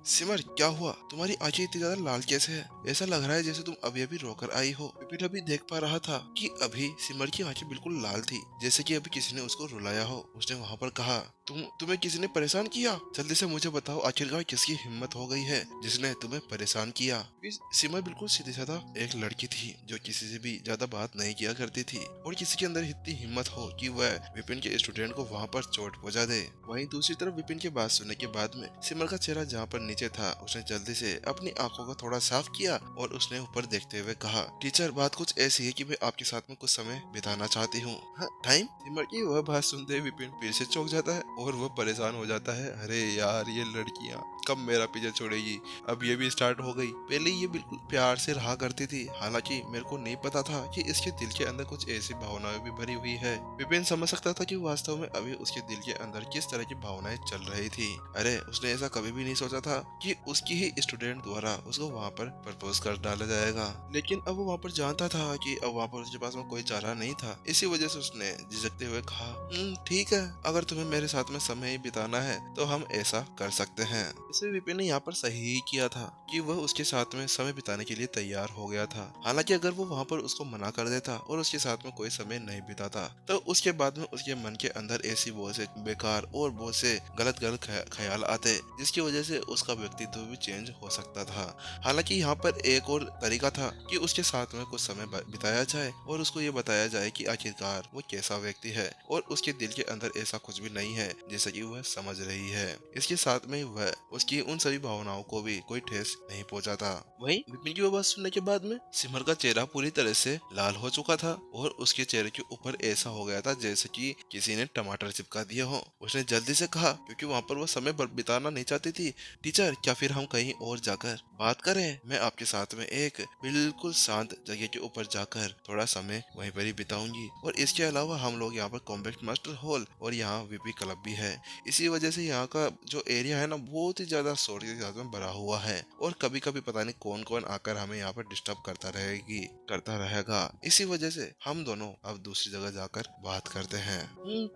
सिमर, क्या हुआ? तुम्हारी आंखें इतनी ज्यादा लाल कैसे है? ऐसा लग रहा है जैसे तुम अभी अभी रोकर आई हो। विपिन अभी देख पा रहा था कि अभी सिमर की आंखें बिल्कुल लाल थी, जैसे कि अभी किसी ने उसको रुलाया हो। उसने वहां पर कहा, तुम्हें किसी ने परेशान किया? जल्दी से मुझे बताओ, आखिरकार किसकी हिम्मत हो गई है जिसने तुम्हें परेशान किया? सिमर बिल्कुल सीधी साधा एक लड़की थी जो किसी से भी ज्यादा बात नहीं किया करती थी, और किसी के अंदर इतनी हिम्मत हो कि वह विपिन के स्टूडेंट को वहां पर चोट पहुंचा दे। वहीं दूसरी तरफ विपिन की बात सुनने के बाद में सिमर का चेहरा जहाँ पर नीचे था, उसने जल्दी से अपनी आंखों को थोड़ा साफ किया और उसने ऊपर देखते हुए कहा, टीचर, बात कुछ ऐसी है कि मैं आपके साथ में कुछ समय बिताना चाहती हूँ। हाँ, टाइम? सिमर की वह बात सुनते ही विपिन फिर से चौंक जाता है और वह परेशान हो जाता है। अरे यार, ये लड़कियाँ कब मेरा पीछा छोड़ेगी? अब ये भी स्टार्ट हो गई। पहले ये बिल्कुल प्यार से रहा करती थी, हालांकि मेरे को नहीं पता था कि इसके दिल के अंदर कुछ ऐसी भावनाएं भी भरी हुई है। विपिन समझ सकता था कि वास्तव में अभी उसके दिल के अंदर किस तरह की भावनाएं चल रही थी। अरे, उसने ऐसा कभी भी नहीं सोचा था कि उसकी ही स्टूडेंट द्वारा उसको वहाँ पर प्रपोज कर डाला जाएगा। लेकिन अब वो वहाँ पर जानता था कि अब वहाँ पर उसके पास में कोई चारा नहीं था। इसी वजह से उसने झिझकते हुए कहा, ठीक है, अगर तुम्हें मेरे साथ में समय ही बिताना है तो हम ऐसा कर सकते हैं। इसे विपिन ने यहाँ पर सही ही किया था कि वह उसके साथ में समय बिताने के लिए तैयार हो गया था। हालांकि अगर वो वहाँ पर उसको मना कर देता और उसके साथ में कोई समय नहीं बिताता, तो उसके बाद में उसके मन के अंदर ऐसी बहुत से बेकार और बहुत से गलत गलत ख्याल आते, जिसकी वजह से उसका व्यक्तित्व भी चेंज हो सकता था। हालांकि यहाँ पर एक और तरीका था कि उसके साथ में कुछ समय बिताया जाए और उसको ये बताया जाए कि आखिरकार वो कैसा व्यक्ति है और उसके दिल के अंदर ऐसा कुछ भी नहीं है जैसा कि वह समझ रही है। इसके साथ में वह उसकी उन सभी भावनाओं को भी कोई ठेस नहीं पहुंचाता। वहीं विपिन की वो बात सुनने के बाद में सिमर का चेहरा पूरी तरह से लाल हो चुका था और उसके चेहरे के ऊपर ऐसा हो गया था जैसे कि किसी ने टमाटर चिपका दिया हो। उसने जल्दी से कहा, क्योंकि वहाँ पर वो समय बिताना नहीं चाहती थी, टीचर, क्या फिर हम कहीं और जाकर बात करें? मैं आपके साथ में एक बिल्कुल शांत जगह के ऊपर जाकर थोड़ा समय वहीं पर ही बिताऊंगी, और इसके अलावा हम लोग यहाँ पर कॉम्बैक्ट मास्टर हॉल और यहाँ वीपी क्लब भी है। इसी वजह से यहाँ का जो एरिया है ना, बहुत ही ज्यादा शोर के साथ में भरा हुआ है, और कभी कभी पता नहीं कौन कौन आकर हमें यहाँ पर डिस्टर्ब करता रहेगा। इसी वजह से हम दोनों अब दूसरी जगह जाकर बात करते हैं।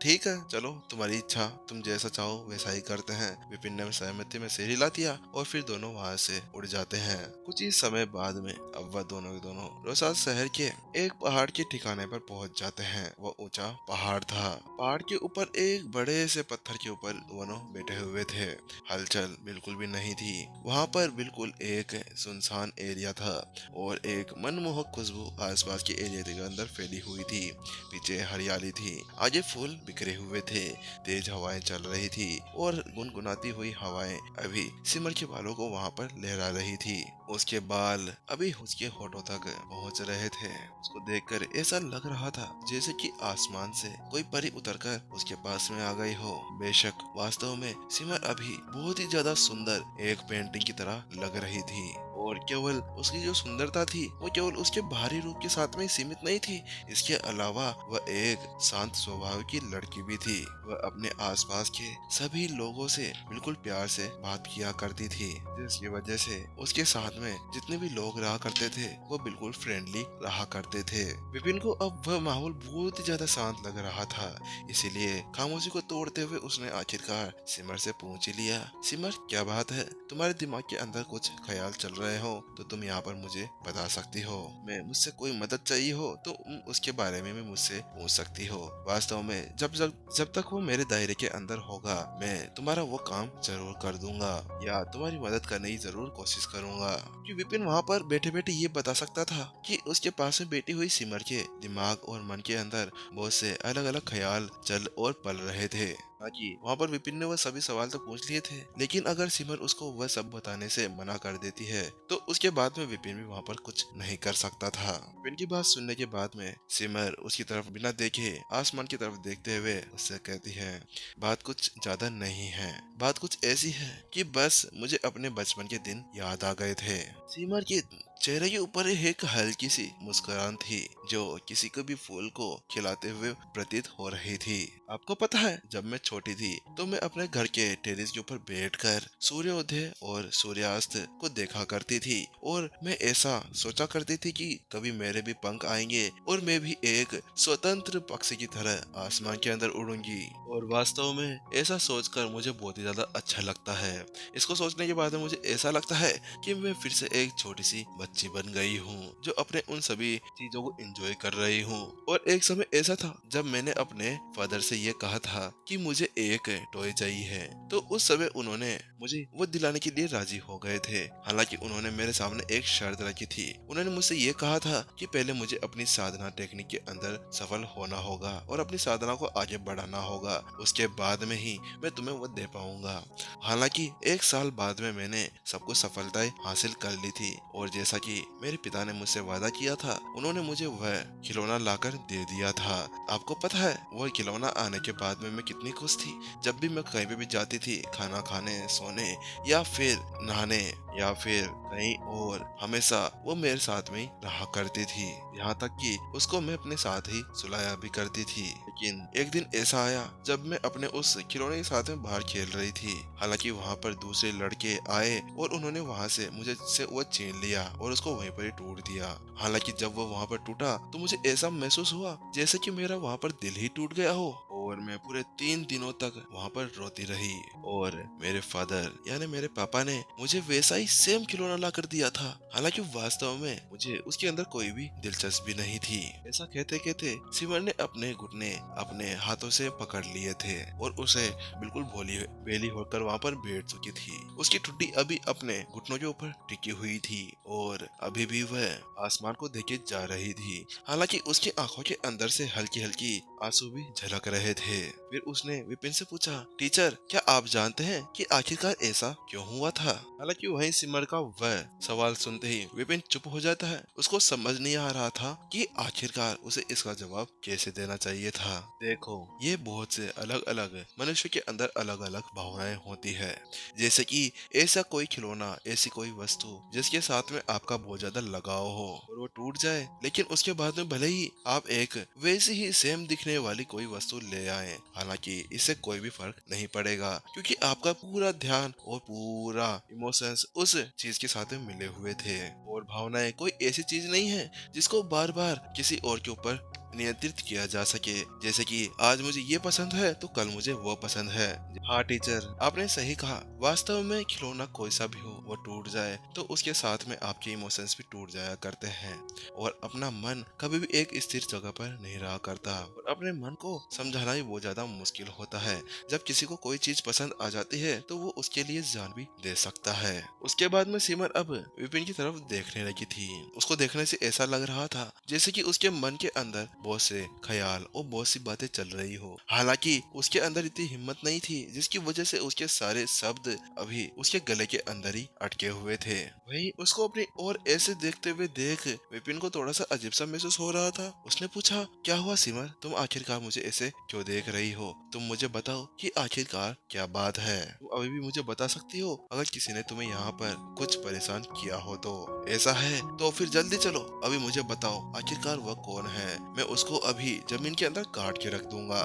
ठीक है, चलो, तुम्हारी इच्छा, तुम जैसा चाहो वैसा ही करते हैं। विपिन ने सहमति में सिर हिला दिया और फिर दोनों वहाँ से उड़ जाते हैं। कुछ ही समय बाद में अब वह दोनों के दोनों रोसाद शहर के एक पहाड़ के ठिकाने पर पहुंच जाते हैं। वह ऊंचा पहाड़ था। पहाड़ के ऊपर एक बड़े से पत्थर के ऊपर दोनों बैठे हुए थे। हलचल बिल्कुल भी नहीं थी। वहाँ पर बिल्कुल एक सुनसान एरिया था और एक मनमोहक खुशबू आसपास के एरिया के अंदर फैली हुई थी। पीछे हरियाली थी, आगे फूल बिखरे हुए थे, तेज हवाएं चल रही थी और गुनगुनाती हुई हवाएं अभी सिमर के बालों को वहाँ पर लहरा रही थी। उसके बाल अभी उसके होठों तक पहुँच रहे थे। उसको देखकर ऐसा लग रहा था जैसे कि आसमान से कोई परी उतरकर उसके पास में आ गई हो। बेशक वास्तव में सिमर अभी बहुत ही ज्यादा सुंदर एक पेंटिंग की तरह लग रही थी, और केवल उसकी जो सुंदरता थी वो केवल उसके बाहरी रूप के साथ में ही सीमित नहीं थी। इसके अलावा वह एक शांत स्वभाव की लड़की भी थी। वह अपने आसपास के सभी लोगों से बिल्कुल प्यार से बात किया करती थी, जिसकी वजह से उसके साथ में जितने भी लोग रहा करते थे वो बिल्कुल फ्रेंडली रहा करते थे। विपिन को अब वह माहौल बहुत ही ज्यादा शांत लग रहा था, इसीलिए खामोशी को तोड़ते हुए उसने आखिरकार सिमर से पूछ ही लिया, सिमर, क्या बात है? तुम्हारे दिमाग के अंदर कुछ ख्याल चल रहे हो तो तुम यहाँ पर मुझे बता सकती हो। मैं मुझसे कोई मदद चाहिए हो तो उसके बारे में भी मुझसे पूछ सकती हो। वास्तव में जब तक वो मेरे दायरे के अंदर होगा, मैं तुम्हारा वो काम जरूर कर दूंगा या तुम्हारी मदद करने की जरूर कोशिश करूंगा। कि विपिन वहाँ पर बैठे बैठे ये बता सकता था कि उसके पास में बैठी हुई सिमर के दिमाग और मन के अंदर बहुत से अलग अलग ख्याल चल और पल रहे थे। हालांकि वहाँ पर विपिन ने वह सभी सवाल तो पूछ लिए थे, लेकिन अगर सिमर उसको वह सब बताने से मना कर देती है तो उसके बाद में विपिन भी वहाँ पर कुछ नहीं कर सकता था। विपिन की बात सुनने के बाद में सिमर उसकी तरफ बिना देखे आसमान की तरफ देखते हुए उससे कहती है, बात कुछ ज्यादा नहीं है, बात कुछ ऐसी है कि बस मुझे अपने बचपन के दिन याद आ गए थे। सिमर की चेहरे के ऊपर एक हल्की सी मुस्कुराहट थी जो किसी को भी फूल को खिलाते हुए प्रतीत हो रही थी। आपको पता है, जब मैं छोटी थी तो मैं अपने घर के टेरेस के ऊपर बैठकर सूर्योदय और सूर्यास्त को देखा करती थी और मैं ऐसा सोचा करती थी कि कभी मेरे भी पंख आएंगे और मैं भी एक स्वतंत्र पक्षी की तरह आसमान के अंदर उड़ूंगी। और वास्तव में ऐसा सोचकर मुझे बहुत ही ज्यादा अच्छा लगता है। इसको सोचने के बाद में मुझे ऐसा लगता है कि मैं फिर से एक छोटी सी बच्ची बन गई हूँ जो अपने उन सभी चीजों को एंजॉय कर रही हूँ। और एक समय ऐसा था जब मैंने अपने फादर से ये कहा था कि मुझे एक टॉय चाहिए है, तो उस समय उन्होंने मुझे वो दिलाने के लिए राजी हो गए थे। हालांकि उन्होंने मेरे सामने एक शर्त रखी थी। उन्होंने मुझसे ये कहा था कि पहले मुझे अपनी साधना टेक्निक के अंदर सफल होना होगा और अपनी साधना को आगे बढ़ाना होगा, उसके बाद में ही मैं तुम्हें वो दे पाऊंगा। हालांकि एक साल बाद में मैंने सब कुछ सफलताएं हासिल कर ली थी और जैसा कि मेरे पिता ने मुझसे वादा किया था, उन्होंने मुझे वह खिलौना लाकर दे दिया था। आपको पता है, वह खिलौना आने के बाद में मैं कितनी खुश थी। जब भी मैं कहीं पे भी जाती थी खाना खाने, सोने या फिर नहाने या फिर कहीं और, हमेशा वो मेरे साथ में ही रहा करती थी। यहाँ तक कि उसको मैं अपने साथ ही सुलाया भी करती थी। लेकिन एक दिन ऐसा आया जब मैं अपने उस खिलौने के साथ में बाहर खेल रही थी। हालांकि वहाँ पर दूसरे लड़के आए और उन्होंने वहाँ से मुझे से वो छीन लिया और उसको वहीं पर ही टूट दिया। हालांकि जब वो वहाँ पर टूटा तो मुझे ऐसा महसूस हुआ जैसे कि मेरा वहाँ पर दिल ही टूट गया हो और मैं पूरे 3 दिनों तक वहाँ पर रोती रही। और मेरे फादर यानी मेरे पापा ने मुझे वैसा ही सेम खिलौना ला कर दिया था। हालांकि वास्तव में मुझे उसके अंदर कोई भी दिलचस्पी नहीं थी। ऐसा कहते कहते सिमर ने अपने घुटने अपने हाथों से पकड़ लिए थे और उसे बिल्कुल भोली बेली होकर वहाँ पर बैठ चुकी थी। उसकी ठुड्डी अभी अपने घुटनों के ऊपर टिकी हुई थी और अभी भी वह आसमान को देखे जा रही थी। हालांकि उसकी आंखों के अंदर से हल्की हल्की आंसू भी झलक रहे थे। फिर उसने विपिन से पूछा, टीचर क्या आप जानते हैं कि आखिरकार ऐसा क्यों हुआ था? हालांकि वहीं सिमर का वह सवाल सुनते ही विपिन चुप हो जाता है। उसको समझ नहीं आ रहा था कि आखिरकार उसे इसका जवाब कैसे देना चाहिए था। देखो, ये बहुत से अलग अलग मनुष्य के अंदर अलग अलग भावनाएं होती है। जैसे कि ऐसा कोई खिलौना, ऐसी कोई वस्तु जिसके साथ में आपका बहुत ज्यादा लगाव हो और वो टूट जाए, लेकिन उसके बाद में भले ही आप एक वैसी ही सेम दिखने वाली कोई वस्तु ले आए, हालांकि इससे कोई भी फर्क नहीं पड़ेगा क्योंकि आपका पूरा ध्यान और पूरा इमोशंस उस चीज के साथ में मिले हुए थे। और भावनाएं कोई ऐसी चीज नहीं है जिसको बार बार किसी और के ऊपर नियंत्रित किया जा सके। जैसे कि आज मुझे ये पसंद है तो कल मुझे वो पसंद है। हाँ टीचर, आपने सही कहा। वास्तव में खिलौना कोई सा भी हो, वो टूट जाए तो उसके साथ में आपके इमोशंस भी टूट जाया करते हैं और अपना मन कभी भी एक स्थिर जगह पर नहीं रहा करता और अपने मन को समझाना भी बहुत ज्यादा मुश्किल होता है। जब किसी को कोई चीज पसंद आ जाती है तो वो उसके लिए जान भी दे सकता है। उसके बाद में सिमर अब विपिन की तरफ देखने लगी थी। उसको देखने से ऐसा लग रहा था जैसे कि उसके मन के अंदर बहुत से ख्याल और बहुत सी बातें चल रही हो। हालांकि उसके अंदर इतनी हिम्मत नहीं थी जिसकी वजह से उसके सारे शब्द अभी उसके गले के अंदर ही अटके हुए थे। वही उसको अपनी ओर ऐसे देखते हुए देख विपिन को थोड़ा सा अजीब सा महसूस हो रहा था। उसने पूछा, क्या हुआ सिमर, तुम आखिरकार मुझे ऐसे क्यों देख रही हो? तुम मुझे बताओ कि आखिरकार क्या बात है। तुम अभी भी मुझे बता सकती हो अगर किसी ने तुम्हें यहाँ पर कुछ परेशान किया हो तो। ऐसा है तो फिर जल्दी चलो, अभी मुझे बताओ आखिरकार वह कौन है। मैं उसको अभी जमीन के अंदर काट के रख दूंगा।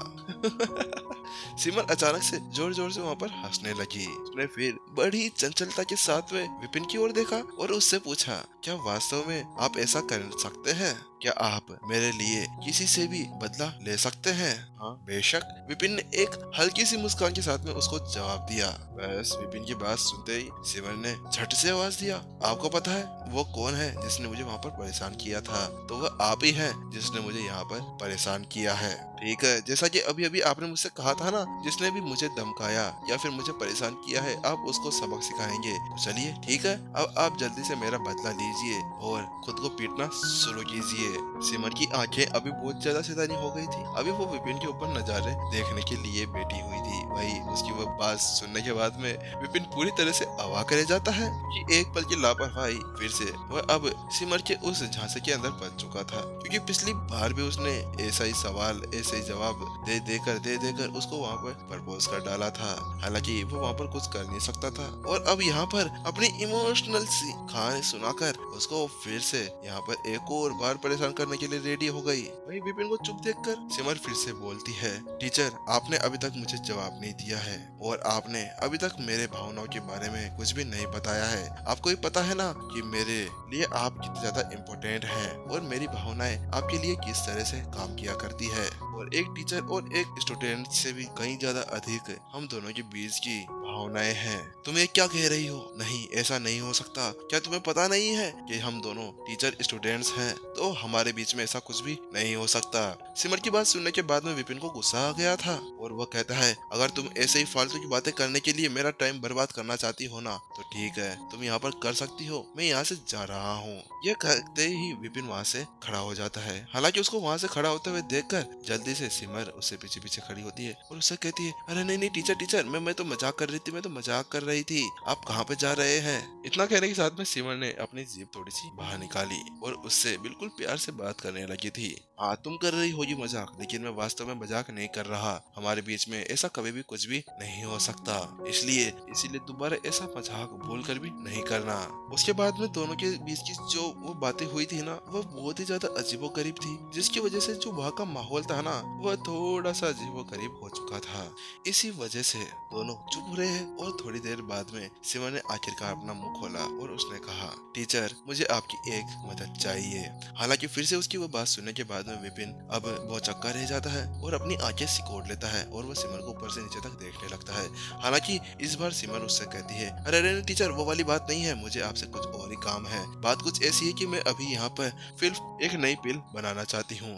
सिमर अचानक से जोर जोर से वहाँ पर हंसने लगी। उसने फिर बड़ी चंचलता के साथ में विपिन की ओर देखा और उससे पूछा, क्या वास्तव में आप ऐसा कर सकते हैं? क्या आप मेरे लिए किसी से भी बदला ले सकते हैं? हाँ बेशक, विपिन ने एक हल्की सी मुस्कान के साथ में उसको जवाब दिया। बस विपिन की बात सुनते ही सिमर ने झट से आवाज दिया, आपको पता है वो कौन है जिसने मुझे वहाँ पर परेशान किया था? तो वह आप ही हैं जिसने मुझे यहाँ पर परेशान किया है। ठीक है, जैसा कि अभी अभी आपने मुझसे कहा था ना, जिसने भी मुझे धमकाया या फिर मुझे परेशान किया है आप उसको सबक सिखाएंगे। तो चलिए ठीक है, अब आप जल्दी से मेरा बदला लीजिए और खुद को पीटना शुरू कीजिए। सिमर की आंखें अभी बहुत ज्यादा शैतानी हो गई थी। अभी वो विपिन के ऊपर नजारे देखने के लिए बैठी हुई थी वही उसकी वो बात सुनने के बाद में विपिन पूरी तरह से अवाक रह जाता है कि एक पल की लापरवाही फिर से वह अब सिमर के उस झांसे के अंदर फंस चुका था, क्योंकि पिछली बार भी उसने ऐसा ही सवाल ऐसे ही जवाब दे देकर उसको वहाँ पर प्रपोज कर डाला था। हालांकि वो वहाँ पर कुछ कर नहीं सकता था और अब यहाँ पर अपनी इमोशनल सी कहानी सुनाकर उसको फिर से यहाँ पर एक और बार परेशान करने के लिए रेडी हो गई। वही विपिन को चुप देखकर सिमर फिर से बोलती है, टीचर आपने अभी तक मुझे जवाब नहीं दिया है और आपने अभी तक मेरे भावनाओं के बारे में कुछ भी नहीं बताया है। आपको ही पता है ना कि मेरे लिए आप कितने ज्यादा इम्पोर्टेंट हैं और मेरी भावनाएं आपके लिए किस तरह से काम किया करती है, और एक टीचर और एक स्टूडेंट से भी कहीं ज्यादा अधिक हम दोनों के बीच की भावनाएं हैं। तुम ये क्या कह रही हो? नहीं, ऐसा नहीं हो सकता। क्या तुम्हें पता नहीं है कि हम दोनों टीचर स्टूडेंट्स हैं, तो हमारे बीच में ऐसा कुछ भी नहीं हो सकता। सिमर की बात सुनने के बाद में विपिन को गुस्सा आ गया था और वह कहता है, अगर तुम ऐसे ही फालतू की बातें करने के लिए मेरा टाइम बर्बाद करना चाहती हो ना, तो ठीक है, तुम यहाँ पर कर सकती हो, मैं यहाँ से जा रहा हूँ। यह कहते ही विपिन वहाँ से खड़ा हो जाता है। हालांकि उसको वहाँ से खड़ा होते हुए देखकर जल्दी से सिमर उससे पीछे पीछे खड़ी होती है और उससे कहती है, अरे नहीं नहीं टीचर टीचर, मैं तो मजाक कर रही थी, मैं तो मजाक कर रही थी, आप कहाँ पे जा रहे हैं? इतना कहने के साथ में सिमर ने अपनी जीभ थोड़ी सी बाहर निकाली और उससे बिल्कुल प्यार से बात करने लगी थी। हाँ, तुम कर रही हो ये मजाक, लेकिन मैं वास्तव में मजाक नहीं कर रहा। हमारे बीच में ऐसा कभी भी कुछ भी नहीं हो सकता, इसीलिए दोबारा ऐसा मजाक भूल कर भी नहीं करना। उसके बाद में दोनों के बीच की जो वो बातें हुई थी ना, वो बहुत ही ज्यादा अजीबोगरीब थी, जिसकी वजह से जो वहाँ का माहौल था ना, वह थोड़ा सा अजीबोगरीब हो चुका था। इसी वजह से दोनों चुप रहे और थोड़ी देर बाद में सिमर ने आखिरकार अपना मुंह खोला और उसने कहा, टीचर मुझे आपकी एक मदद चाहिए। हालांकि फिर से उसकी वो बात सुनने के बाद में विपिन अब बहुत चक्का रह जाता है और अपनी आंखें सिकोड़ लेता है और वह सिमर को ऊपर से नीचे तक देखने लगता है। हालांकि इस बार सिमर उससे कहती है, अरे अरे टीचर, वो वाली बात नहीं है, मुझे आपसे कुछ और ही काम है। बात कुछ ऐसी है कि मैं अभी यहाँ पर फिल्म एक नई फिल्म बनाना चाहती हूँ